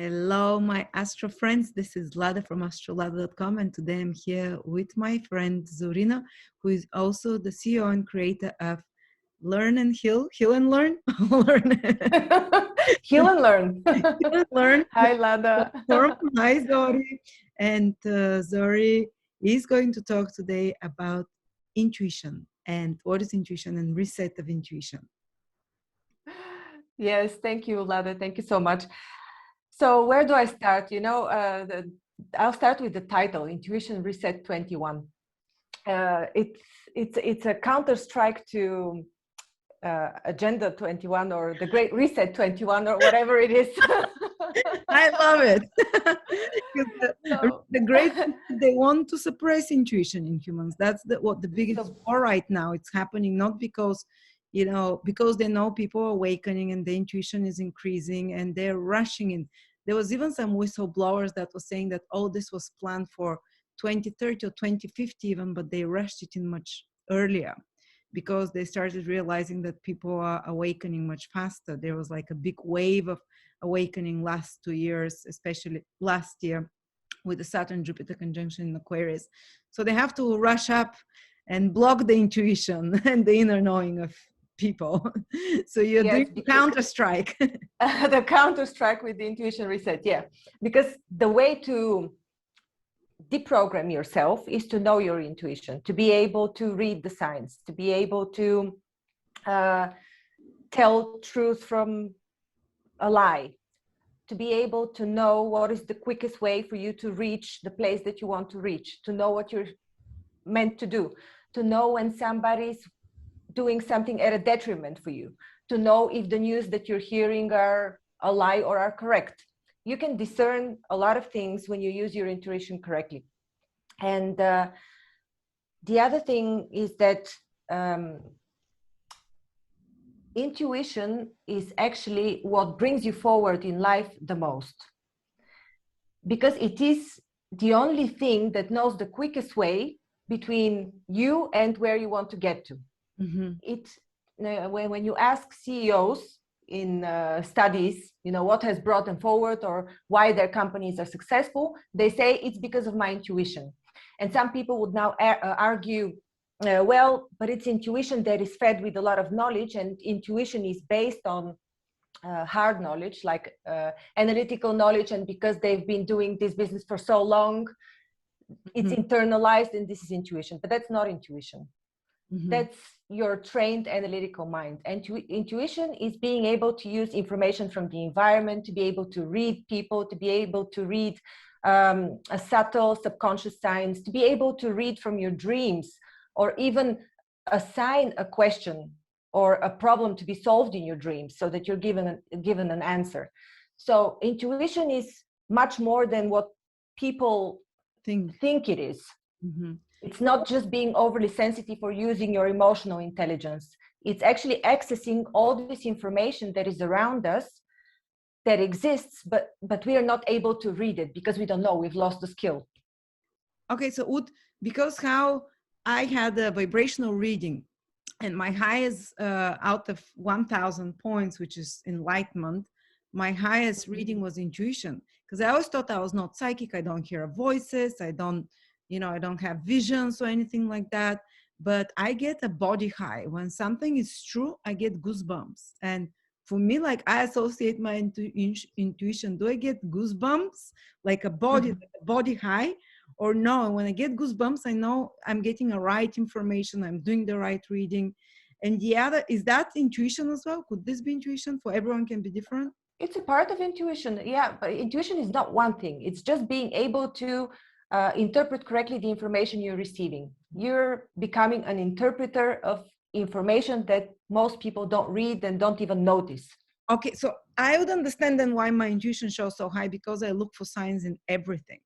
Hello, my Astro friends. This is Lada from astrolada.com, and today I'm here with my friend Zorina, who is also the CEO and creator of Learn and Heal, Heal and Learn, Learn, Heal and learn. Heal and Learn Hi, Lada. platform. Hi, Zori. And Zori is going to talk today about intuition and what is intuition and reset of intuition. Yes, thank you, Lada. Thank you so much. So where do I start? I'll start with the title, Intuition Reset 21. It's a counter strike to Agenda 21 or the Great Reset 21 or whatever it is. I love it. So, The great they want to suppress intuition in humans. That's what the biggest war right now. It's happening not because because they know people are awakening and the intuition is increasing and they're rushing in. There was even some whistleblowers that was saying that this was planned for 2030 or 2050 even, but they rushed it in much earlier because they started realizing that people are awakening much faster. There was like a big wave of awakening last 2 years, especially last year with the Saturn Jupiter conjunction in Aquarius. So they have to rush up and block the intuition and the inner knowing of people. So you're doing counter strike. The counter strike with the intuition reset. Yeah, because the way to deprogram yourself is to know your intuition, to be able to read the signs, to be able to tell truth from a lie, to be able to know what is the quickest way for you to reach the place that you want to reach, to know what you're meant to do, to know when somebody's doing something at a detriment for you, to know if the news that you're hearing are a lie or are correct. You can discern a lot of things when you use your intuition correctly. And the other thing is that intuition is actually what brings you forward in life the most, because it is the only thing that knows the quickest way between you and where you want to get to. Mm-hmm. When you ask CEOs in studies, what has brought them forward or why their companies are successful, they say it's because of my intuition. And some people would now argue, but it's intuition that is fed with a lot of knowledge, and intuition is based on hard knowledge, like analytical knowledge, and because they've been doing this business for so long, it's internalized, and this is intuition. But that's not intuition. That's your trained analytical mind. And intuition is being able to use information from the environment, to be able to read people, to be able to read a subtle subconscious signs, to be able to read from your dreams, or even assign a question or a problem to be solved in your dreams so that you're given an answer. So intuition is much more than what people think it is. Mm-hmm. It's not just being overly sensitive or using your emotional intelligence. It's actually accessing all this information that is around us, that exists, but we are not able to read it because we don't know. We've lost the skill. Okay, so because how I had a vibrational reading, and my highest out of 1,000 points, which is enlightenment, my highest reading was intuition, because I always thought I was not psychic. I don't hear voices. I don't have visions or anything like that. But I get a body high. When something is true, I get goosebumps. And for me, like, I associate my intuition. Do I get goosebumps, like a body high? Or no, when I get goosebumps, I know I'm getting the right information, I'm doing the right reading. And the other, is that intuition as well? Could this be intuition? For everyone can be different? It's a part of intuition, yeah, but intuition is not one thing. It's just being able to interpret correctly the information you're receiving. You're becoming an interpreter of information that most people don't read and don't even notice. Okay, so I would understand then why my intuition shows so high, because I look for signs in everything.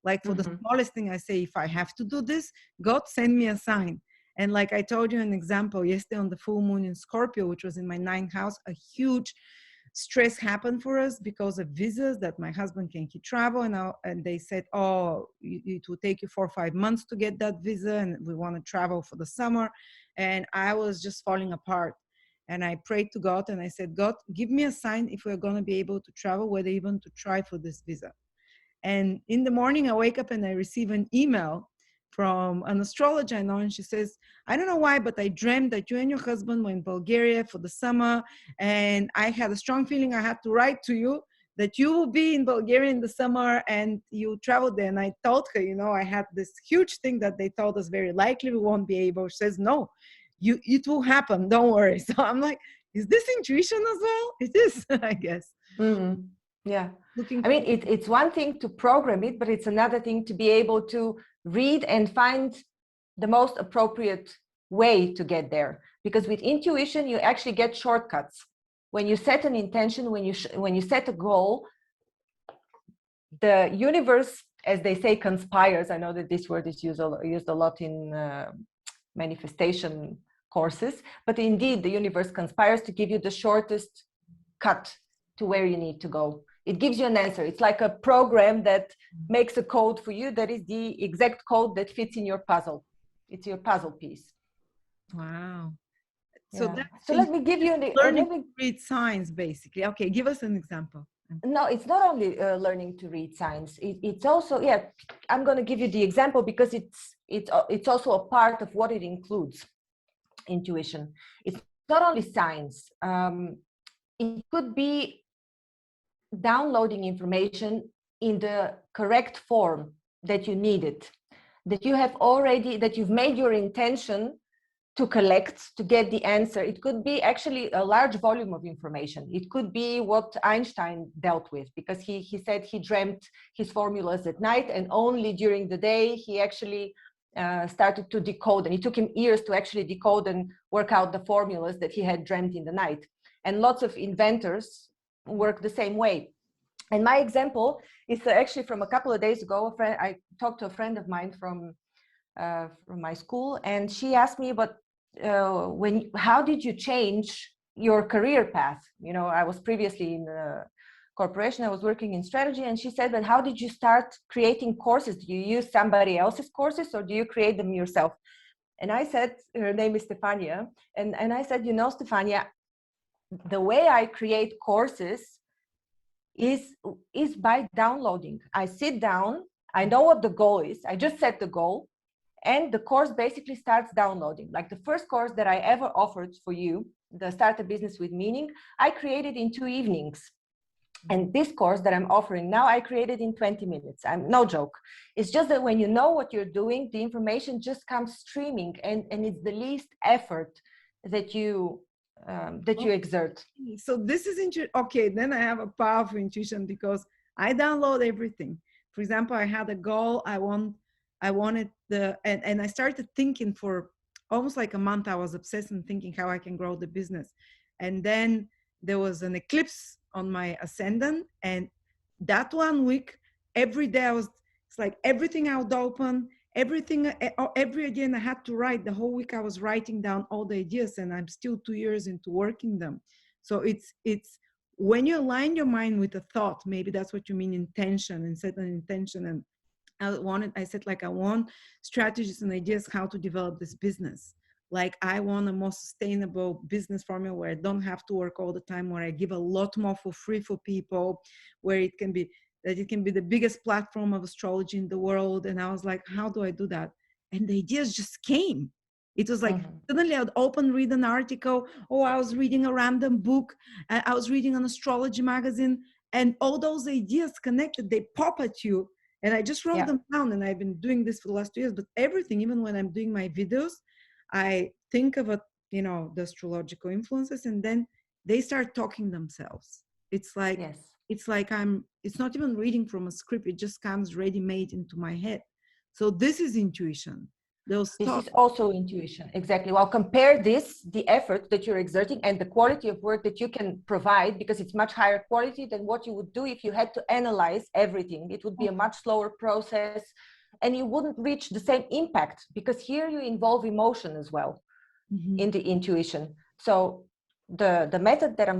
Like for the smallest thing, I say, if I have to do this, God send me a sign. And like I told you an example, yesterday on the full moon in Scorpio, which was in my 9th house, a huge stress happened for us because of visas that my husband can travel. And they said, it will take you 4 or 5 months to get that visa. And we want to travel for the summer. And I was just falling apart. and I prayed to God and I said, God, give me a sign if we're going to be able to travel, whether even to try for this visa. And in the morning, I wake up and I receive an email from an astrologer I know, and she says, I don't know why, but I dreamt that you and your husband were in Bulgaria for the summer, and I had a strong feeling I had to write to you that you will be in Bulgaria in the summer and you traveled there. And I told her, you know, I had this huge thing that they told us very likely we won't be able. She says, no, it will happen, don't worry. So I'm like, is this intuition as well? It is, I guess. Mm-hmm. Yeah. Looking I mean, it's one thing to program it, but it's another thing to be able to read and find the most appropriate way to get there. Because with intuition, you actually get shortcuts. When you set an intention, when you set a goal, the universe, as they say, conspires. I know that this word is used a lot in manifestation courses, but indeed, the universe conspires to give you the shortest cut to where you need to go. It gives you an answer. It's like a program that makes a code for you that is the exact code that fits in your puzzle. It's your puzzle piece. Wow. So, yeah. So let me give you learning to read signs, basically. Okay, give us an example. No, it's not only learning to read signs. It's also, yeah, I'm going to give you the example because it's also a part of what it includes, intuition. It's not only signs. It could be downloading information in the correct form that you need it, that you've made your intention to collect, to get the answer. It could be actually a large volume of information. It could be what Einstein dealt with, because he said he dreamt his formulas at night, and only during the day he actually started to decode, and it took him years to actually decode and work out the formulas that he had dreamt in the night. And lots of inventors work the same way. And my example is actually from a couple of days ago. I talked to a friend of mine from my school, and she asked me, but how did you change your career path? You know, I was previously in a corporation, I was working in strategy, and she said, but how did you start creating courses? Do you use somebody else's courses or do you create them yourself? And I said, her name is Stefania, and I said, you know, Stefania, the way I create courses is by downloading. I sit down, I know what the goal is, I just set the goal, and the course basically starts downloading. Like the first course that I ever offered for you, the Start a Business with Meaning, I created in 2 evenings. And this course that I'm offering now, I created in 20 minutes. I'm no joke. It's just that when you know what you're doing, the information just comes streaming, and it's the least effort that you exert. So this is okay. Then I have a powerful intuition because I download everything. For example, I had a goal. I wanted and I started thinking for almost like a month. I was obsessed and thinking how I can grow the business. And then there was an eclipse on my ascendant. And that 1 week, every day it's like everything I would open, every idea, and I had to write. The whole week I was writing down all the ideas, and I'm still 2 years into working them. So it's when you align your mind with a thought, maybe that's what you mean, intention, and set an intention. And I said, like, I want strategies and ideas how to develop this business. Like, I want a more sustainable business formula where I don't have to work all the time, where I give a lot more for free for people, where it can be the biggest platform of astrology in the world. And I was like, how do I do that? And the ideas just came. It was like, suddenly I'd read an article, or I was reading a random book, I was reading an astrology magazine, and all those ideas connected, they pop at you. And I just wrote them down, and I've been doing this for the last 2 years. But everything, even when I'm doing my videos, I think of the astrological influences, and then they start talking themselves. It's like, it's not even reading from a script. It just comes ready-made into my head. So this is intuition. This is also intuition, exactly. Well, compare the effort that you're exerting and the quality of work that you can provide, because it's much higher quality than what you would do if you had to analyze everything. It would be a much slower process, and you wouldn't reach the same impact, because here you involve emotion as well in the intuition. So the method that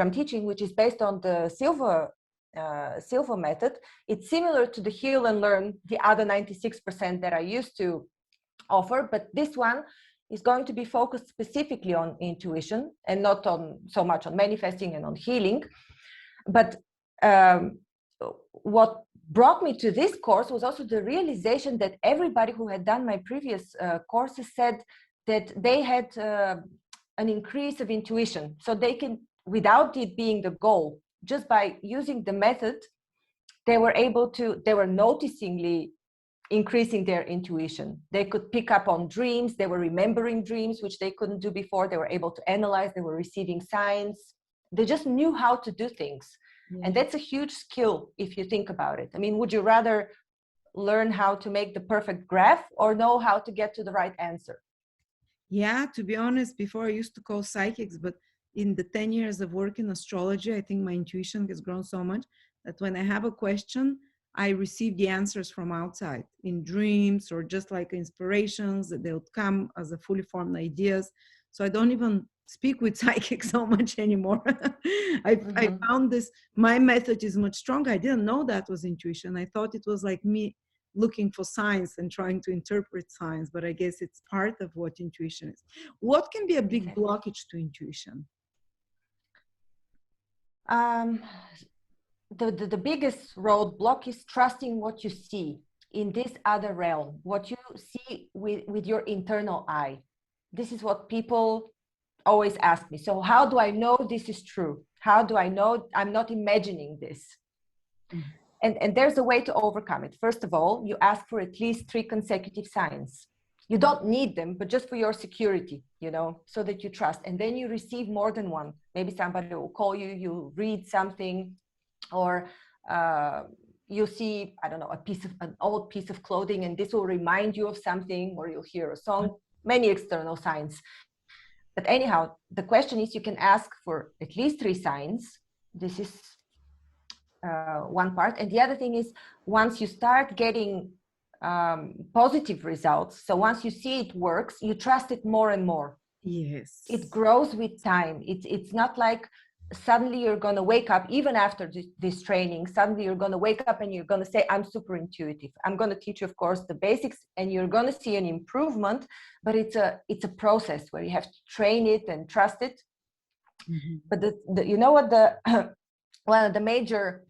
I'm teaching, which is based on the Silva method, it's similar to the Heal and Learn, the other 96% that I used to offer, but this one is going to be focused specifically on intuition and not on so much on manifesting and on healing. But what brought me to this course was also the realization that everybody who had done my previous courses said that they had an increase of intuition. So they can, without it being the goal, just by using the method, they were noticingly increasing their intuition. They could pick up on dreams. They were remembering dreams, which they couldn't do before. They were able to analyze. They were receiving signs. They just knew how to do things. Yeah. And that's a huge skill if you think about it. I mean, would you rather learn how to make the perfect graph or know how to get to the right answer? Yeah, to be honest, before I used to call psychics, but in the 10 years of work in astrology, I think my intuition has grown so much that when I have a question, I receive the answers from outside in dreams or just like inspirations that they'll come as a fully formed ideas. So I don't even speak with psychics so much anymore. I found this, my method is much stronger. I didn't know that was intuition. I thought it was like me looking for signs and trying to interpret signs, but I guess it's part of what intuition is. What can be a big blockage to intuition? The biggest roadblock is trusting what you see in this other realm, what you see with your internal eye. This is what people always ask me. So how do I know this is true? How do I know I'm not imagining this? Mm-hmm. And there's a way to overcome it. First of all, you ask for at least 3 consecutive signs. You don't need them, but just for your security, you know, so that you trust. And then you receive more than one. Maybe somebody will call you, you read something, or you see, I don't know, an old piece of clothing, and this will remind you of something, or you'll hear a song, many external signs. But anyhow, the question is, you can ask for at least 3 signs. This is one part. And the other thing is, once you start getting positive results, so once you see it works, you trust it more and more. Yes. It grows with time. It's not like suddenly you're going to wake up, even after this training, suddenly you're going to wake up and you're going to say, I'm super intuitive. I'm going to teach you, of course, the basics, and you're going to see an improvement, but it's a process where you have to train it and trust it. Mm-hmm. But you know what one of the major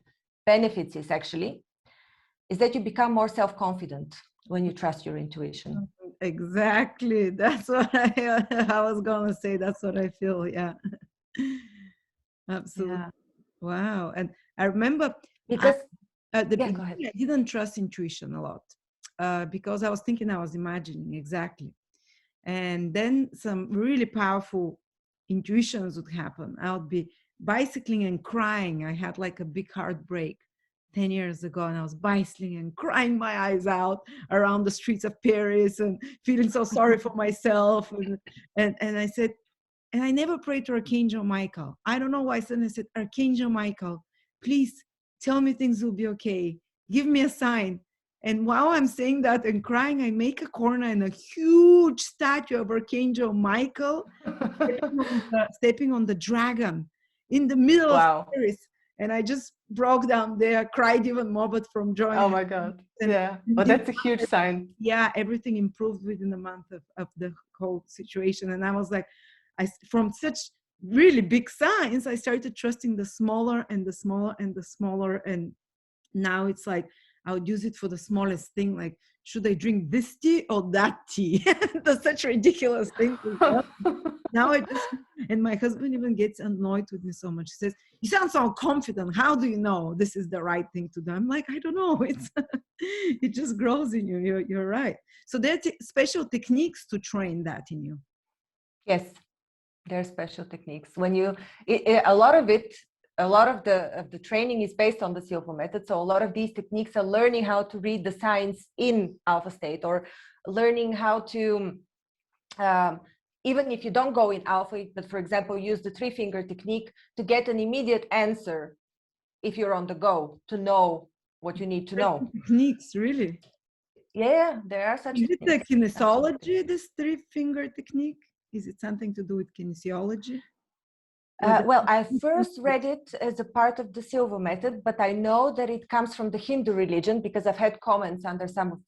benefits is that you become more self-confident when you trust your intuition. Exactly. That's what I was going to say. That's what I feel. Yeah. Absolutely. Yeah. Wow. And I remember because at the beginning, I didn't trust intuition a lot because I was thinking, I was imagining exactly. And then some really powerful intuitions would happen. I would be bicycling and crying. I had like a big heartbreak 10 years ago, and I was bicycling and crying my eyes out around the streets of Paris and feeling so sorry for myself. And I said, and I never prayed to Archangel Michael. I don't know why. Suddenly I said, Archangel Michael, please tell me things will be okay. Give me a sign. And while I'm saying that and crying, I make a corner and a huge statue of Archangel Michael stepping on the dragon in the middle of Paris. And I just broke down there, cried even more, but from joy. Oh my God. Yeah. But that's a huge sign. Yeah. Everything improved within a month of the whole situation. And I was like, from such really big signs, I started trusting the smaller and the smaller and the smaller. And now it's like, I would use it for the smallest thing. Like, should I drink this tea or that tea? That's such ridiculous thing. Now I just, and my husband even gets annoyed with me so much. He says, you sound so confident. How do you know this is the right thing to do? I'm like, I don't know. It just grows in you. You're right. So there are special techniques to train that in you. Yes, there are special techniques. When you, a lot of the training is based on the silver method. So a lot of these techniques are learning how to read the signs in alpha state, or learning how to, even if you don't go in alpha, but for example, use the 3-finger technique to get an immediate answer if you're on the go, to know what you need to know. Techniques, really? Yeah, there are such techniques. Is it the kinesiology, this 3-finger technique? Is it something to do with kinesiology? Well, I first read it as a part of the silver method, but I know that it comes from the Hindu religion because I've had comments under some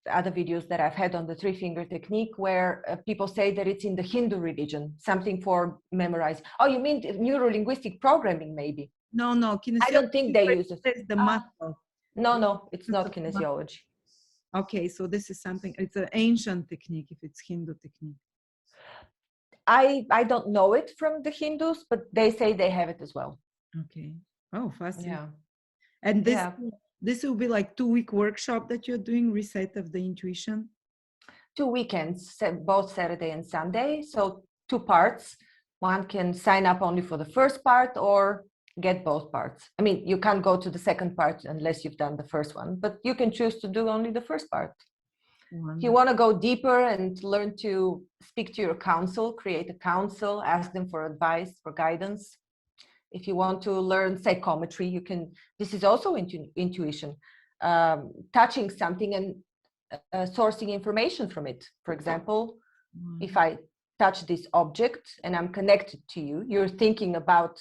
other videos that I've had on the three-finger technique where people say that it's in the Hindu religion, something for memorize. Oh, you mean neuro-linguistic programming, maybe? No, I don't think they use it. is the muscle. No, it's not Muscle. kinesiology. Okay, so this is something, it's an ancient technique if it's Hindu technique. I don't know it from the Hindus, but they say they have it as well. Okay. Oh, fascinating. Yeah. And this Yeah. this will be like 2-week workshop that you're doing, reset of the intuition? 2 weekends, both Saturday and Sunday. So 2 parts. One can sign up only for the first part or get both parts. I mean, you can't go to the second part unless you've done the first one, but you can choose to do only the first part. Wonderful. If you want to go deeper and learn to speak to your counsel, create a counsel, ask them for advice, for guidance. If you want to learn psychometry, you can, this is also intuition, touching something and sourcing information from it. For example, if I touch this object and I'm connected to you, you're thinking about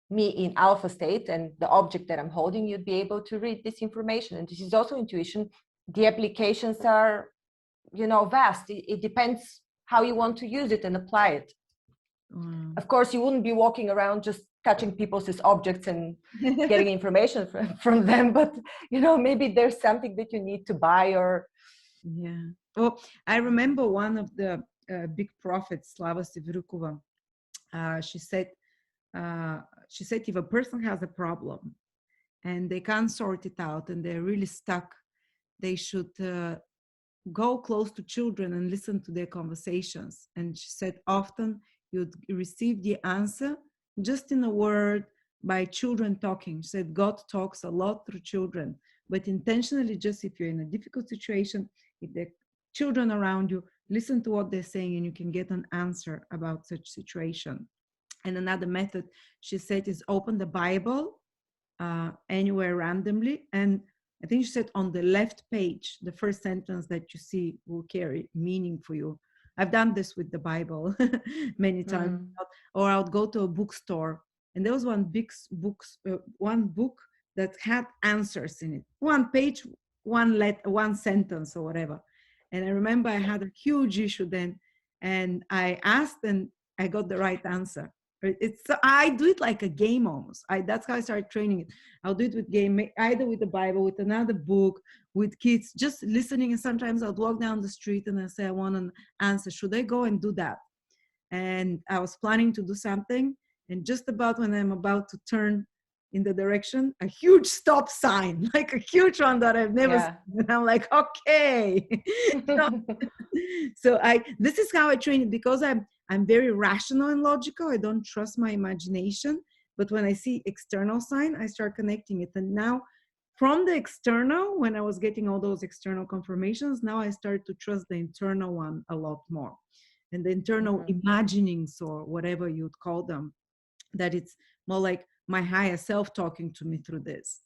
me in alpha state and the object that I'm holding, you'd be able to read this information. And this is also intuition. The applications are, vast. It depends how you want to use it and apply it. Of course, you wouldn't be walking around just touching people's objects and getting information from them, but maybe there's something that you need to buy or. Yeah. Well, I remember one of the big prophets, Slava Sivrukova, she said if a person has a problem and they can't sort it out and they're really stuck, they should go close to children and listen to their conversations. And she said often you'd receive the answer just in a word by children talking. She said God talks a lot through children, but intentionally, just if you're in a difficult situation, if there are children around you, listen to what they're saying and you can get an answer about such situation. And another method, she said, is open the Bible anywhere randomly. And I think she said on the left page, the first sentence that you see will carry meaning for you. I've done this with the Bible many times. Or I would go to a bookstore and there was one book that had answers in it. One page, one sentence or whatever. And I remember I had a huge issue then and I asked and I got the right answer. I do it like a game almost. That's how I started training it. I'll do it with game, either with the Bible, with another book, with kids, just listening. And sometimes I'll walk down the street and I say, I want an answer. Should I go and do that? And I was planning to do something. And just about when I'm about to turn in the direction, a huge stop sign, like a huge one that I've never seen. And I'm like, okay. So this is how I train it, because I'm very rational and logical. I don't trust my imagination. But when I see external sign, I start connecting it. And now from the external, when I was getting all those external confirmations, now I start to trust the internal one a lot more. And the internal imaginings, or whatever you'd call them, that it's more like my higher self talking to me through this.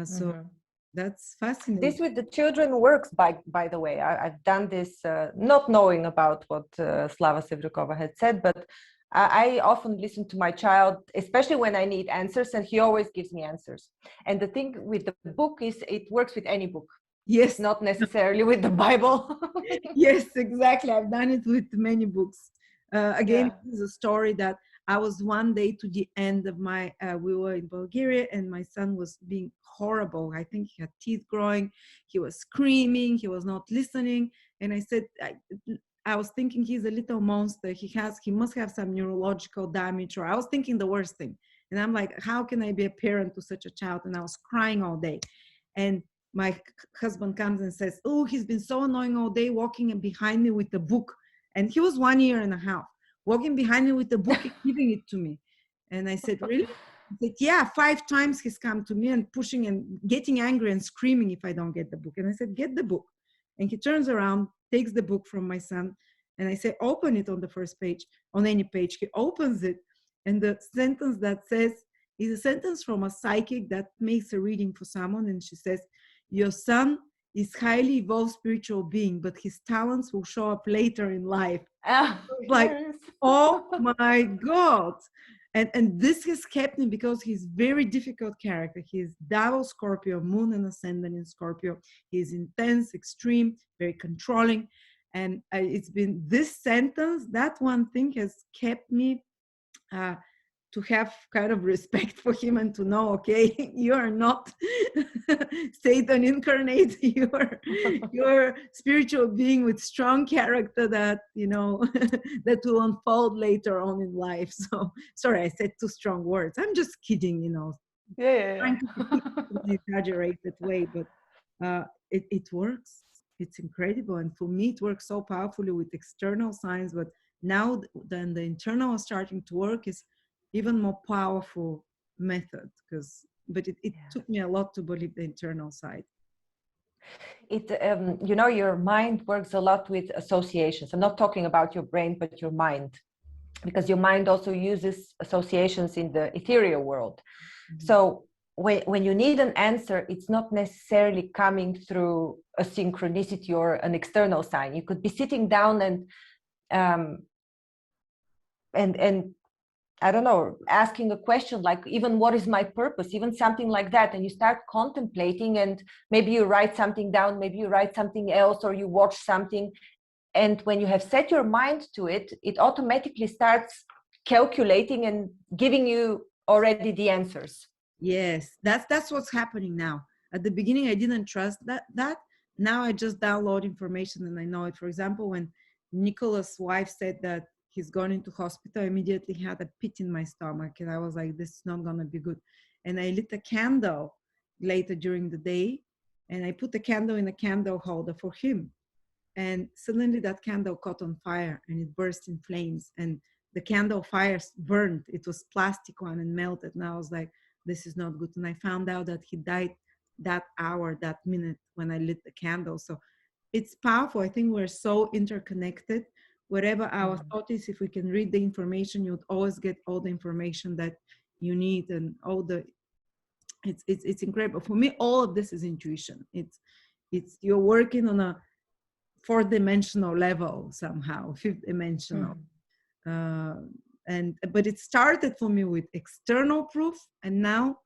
So that's fascinating. This with the children works, by the way. I've done this not knowing about what Slava Sivrukova had said, but I often listen to my child, especially when I need answers, and he always gives me answers. And the thing with the book is it works with any book. Yes. Not necessarily with the Bible. Yes, exactly. I've done it with many books. Again, this is a story that I was one day to the end of we were in Bulgaria and my son was being horrible. I think he had teeth growing. He was screaming. He was not listening. And I said, I was thinking he's a little monster. He must have some neurological damage, or I was thinking the worst thing. And I'm like, how can I be a parent to such a child? And I was crying all day. And my husband comes and says, oh, he's been so annoying all day, walking behind me with the book. And he was 1.5 years, walking behind me with the book and giving it to me. And I said, really? He said, yeah, 5 times he's come to me and pushing and getting angry and screaming if I don't get the book. And I said, get the book. And he turns around, takes the book from my son. And I say, open it on the first page, on any page. He opens it. And the sentence that says is a sentence from a psychic that makes a reading for someone. And she says, your son is highly evolved spiritual being, but his talents will show up later in life. Like, oh my God. And this has kept me because he's very difficult character. He's double Scorpio, moon and ascendant in Scorpio. He's intense, extreme, very controlling. And it's been this sentence, that one thing has kept me to have kind of respect for him and to know, okay, you are not Satan incarnate. You're spiritual being with strong character that, that will unfold later on in life. So sorry, I said 2 strong words. I'm just kidding, trying to exaggerate that way, but it works. It's incredible. And for me, it works so powerfully with external signs, but now then the internal is starting to work is even more powerful method, but it took me a lot to believe the internal side. Your mind works a lot with associations. I'm not talking about your brain, but your mind, because your mind also uses associations in the ethereal world. Mm-hmm. So when you need an answer, it's not necessarily coming through a synchronicity or an external sign. You could be sitting down and I don't know, asking a question like, even what is my purpose, even something like that. And you start contemplating, and maybe you write something down, maybe you write something else, or you watch something. And when you have set your mind to it, it automatically starts calculating and giving you already the answers. Yes, that's what's happening now. At the beginning, I didn't trust that. Now I just download information and I know it. For example, when Nicholas' wife said that he's gone into hospital, I immediately had a pit in my stomach, and I was like, this is not gonna be good. And I lit a candle later during the day, and I put the candle in a candle holder for him. And suddenly that candle caught on fire and it burst in flames, and the candle fire burned. It was plastic one and melted. And I was like, this is not good. And I found out that he died that hour, that minute when I lit the candle. So it's powerful. I think we're so interconnected. Whatever our thought is, if we can read the information, you'd always get all the information that you need, and it's incredible. For me, all of this is intuition. It's you're working on a 4-dimensional level somehow, 5th dimensional. But it started for me with external proof, and now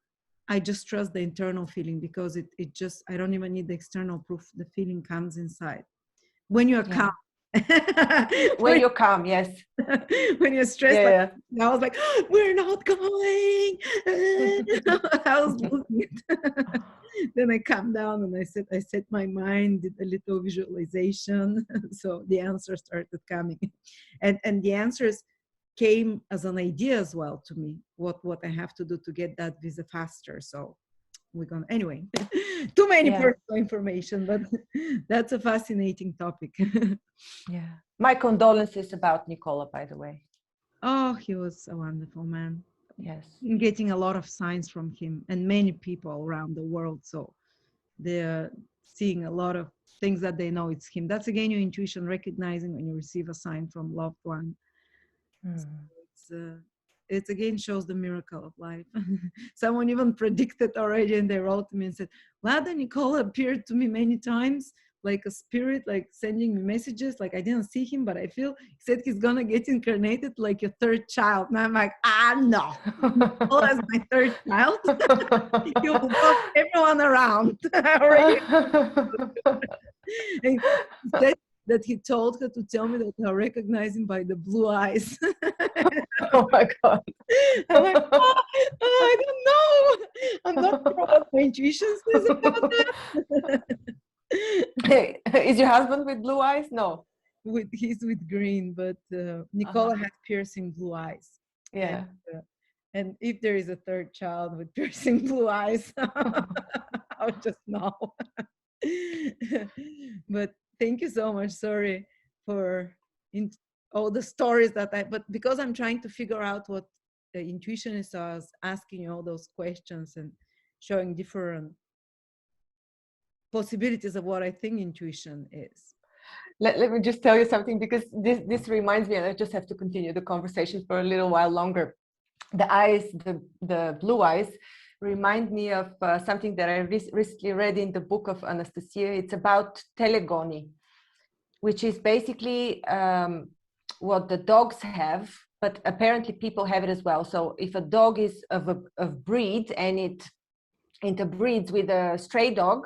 I just trust the internal feeling, because it just, I don't even need the external proof. The feeling comes inside when you're calm. When you're calm, yes. When you're stressed, I was like, oh, we're not going. I was losing it. Then I calmed down and I set my mind, did a little visualization. So the answers started coming, and the answers came as an idea as well to me. What I have to do to get that visa faster. So we're gonna, anyway, too many personal information, but that's a fascinating topic. My condolences about Nicola, by the way. Oh, he was a wonderful man. Yes. I'm getting a lot of signs from him and many people around the world. So they're seeing a lot of things that they know it's him. That's again your intuition, recognizing when you receive a sign from loved one. So it's again shows the miracle of life. Someone even predicted already, and they wrote to me and said, well, then Nicola appeared to me many times like a spirit, like sending me messages. Like I didn't see him, but I feel he said he's gonna get incarnated like your 3rd child. And I'm like, no, Nicola's my 3rd child. You will love everyone around. Already. And he said that he told her to tell me that I recognize him by the blue eyes. Oh my God. I'm like, I don't know. I'm not sure what my intuition says about that. Hey, is your husband with blue eyes? No. He's with green, but Nicola had piercing blue eyes. Yeah. And if there is a 3rd child with piercing blue eyes, I'll just know. But thank you so much. Sorry for all the stories but because I'm trying to figure out what the intuition is, so I was asking you all those questions and showing different possibilities of what I think intuition is. Let me just tell you something, because this reminds me, and I just have to continue the conversation for a little while longer. The eyes, the blue eyes, remind me of something that I recently read in the book of Anastasia. It's about telegony, which is basically what the dogs have but apparently people have it as well. So if a dog is of breed and it interbreeds with a stray dog,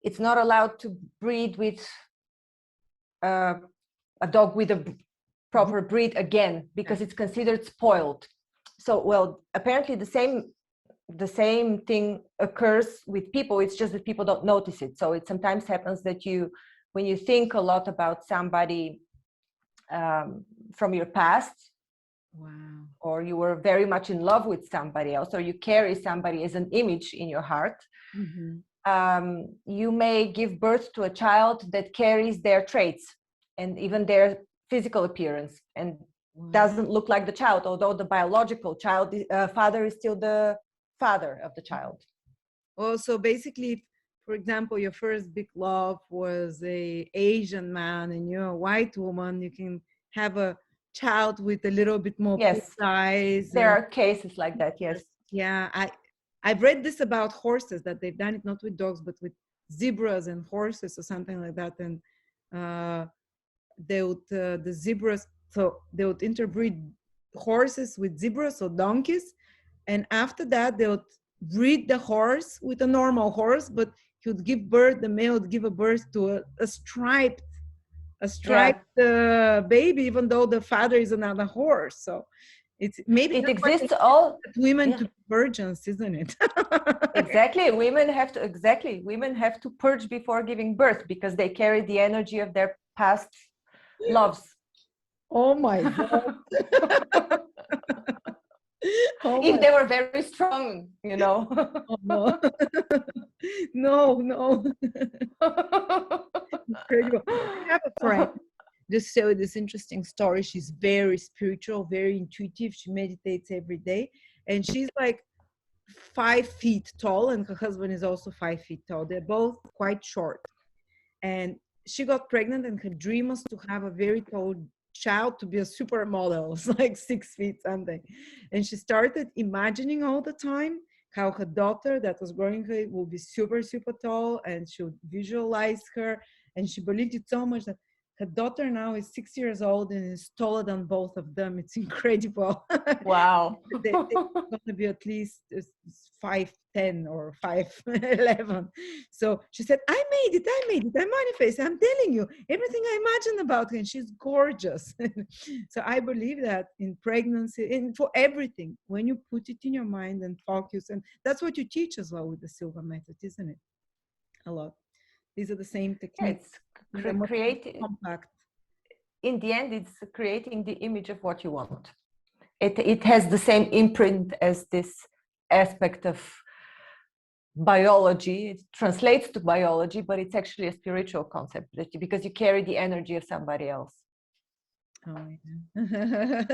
it's not allowed to breed with a dog with a proper breed again, because it's considered spoiled. So, well, apparently the same thing occurs with people. It's just that people don't notice it. So it sometimes happens that when you think a lot about somebody from your past, Wow. or you were very much in love with somebody else, or you carry somebody as an image in your heart, you may give birth to a child that carries their traits and even their physical appearance, and doesn't look like the child, although the biological father is still the father of the child. Oh, so basically, for example, your first big love was a Asian man and you're a white woman, you can have a child with a little bit more precise. There are cases like that, yes. Yeah, I've read this about horses, that they've done it not with dogs but with zebras and horses or something like that, and they would the zebras, so they would interbreed horses with zebras or donkeys, and after that they would breed the horse with a normal horse, but he would give birth, the male would give a birth to a striped baby, even though the father is another horse. So it's maybe it exists all women to be virgins, isn't it? Exactly. Women have to purge before giving birth, because they carry the energy of their past loves. Oh my God. If they were very strong, you know. Oh, no. No. Incredible. I have a friend, just so this interesting story. She's very spiritual, very intuitive. She meditates every day, and she's like 5 feet tall, and her husband is also 5 feet tall. They're both quite short, and she got pregnant, and her dream was to have a very tall child, to be a supermodel. It's like 6 feet something, and she started imagining all the time how her daughter that was growing her will be super tall, and she would visualize her, and she believed it so much that her daughter now is 6 years old and is taller than both of them. It's incredible. Wow. They're going to be at least 5'10" or 5'11". So she said, I made it, I manifested, I'm telling you, everything I imagined about her, and she's gorgeous. So I believe that in pregnancy, and for everything, when you put it in your mind and focus, and that's what you teach as well with the Silva method, isn't it? A lot. These are the same techniques. It's creating, compact. In the end, it's creating the image of what you want. It has the same imprint as this aspect of biology. It translates to biology, but it's actually a spiritual concept, because you carry the energy of somebody else. Oh, yeah.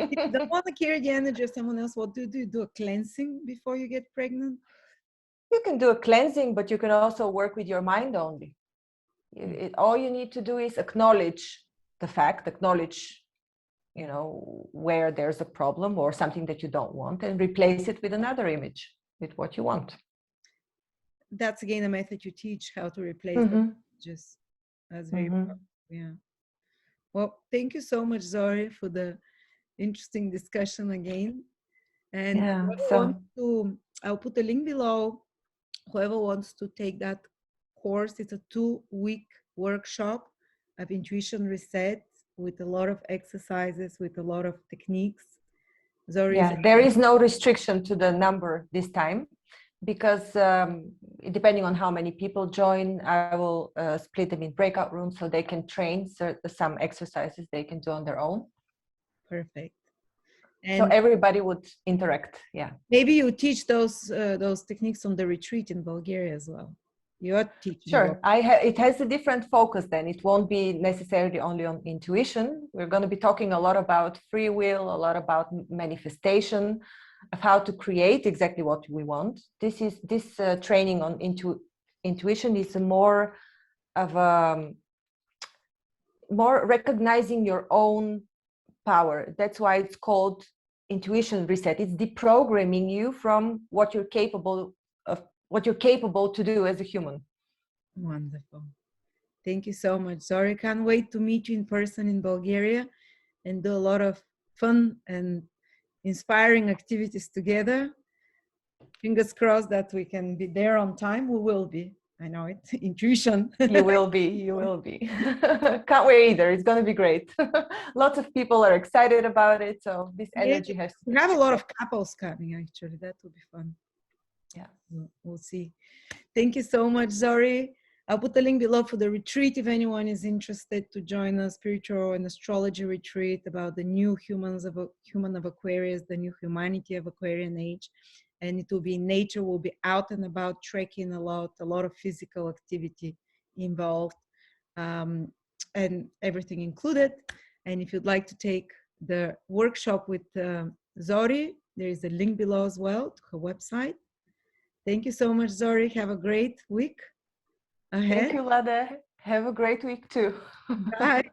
If you don't want to carry the energy of someone else, what do you do? A cleansing before you get pregnant? You can do a cleansing, but you can also work with your mind only. All you need to do is acknowledge the fact, where there's a problem or something that you don't want, and replace it with another image, with what you want. That's again a method you teach, how to replace images. That's very powerful. Yeah. Well, thank you so much, Zori, for the interesting discussion again. And I'll put a link below. Whoever wants to take that course, it's a 2-week workshop of intuition reset with a lot of exercises, with a lot of techniques. There is no restriction to the number this time, because depending on how many people join, I will split them in breakout rooms so they can train some exercises they can do on their own. Perfect. And so everybody would interact. Yeah. Maybe you teach those techniques on the retreat in Bulgaria as well. You're teaching. Sure. It has a different focus then. It won't be necessarily only on intuition. We're going to be talking a lot about free will, a lot about manifestation, of how to create exactly what we want. This training on intuition is more of more recognizing your own power. That's why it's called intuition reset. It's deprogramming you from what you're capable to do as a human. Wonderful. Thank you so much, Zori. Can't wait to meet you in person in Bulgaria. and do a lot of fun and inspiring activities together. Fingers crossed that we can be there on time. We will be. I know it. Intuition. You will be. You will be. Can't wait either. It's going to be great. Lots of people are excited about it. So this energy has. We have a lot of couples coming, actually. That will be fun. Yeah. We'll see. Thank you so much, Zori. I'll put the link below for the retreat if anyone is interested to join a spiritual and astrology retreat about the new human of Aquarius, the new humanity of Aquarian age. And it will be in nature, we'll be out and about, trekking a lot of physical activity involved, and everything included. And if you'd like to take the workshop with Zori, there is a link below as well to her website. Thank you so much, Zori. Have a great week ahead. Thank you, Lada. Have a great week too. Bye.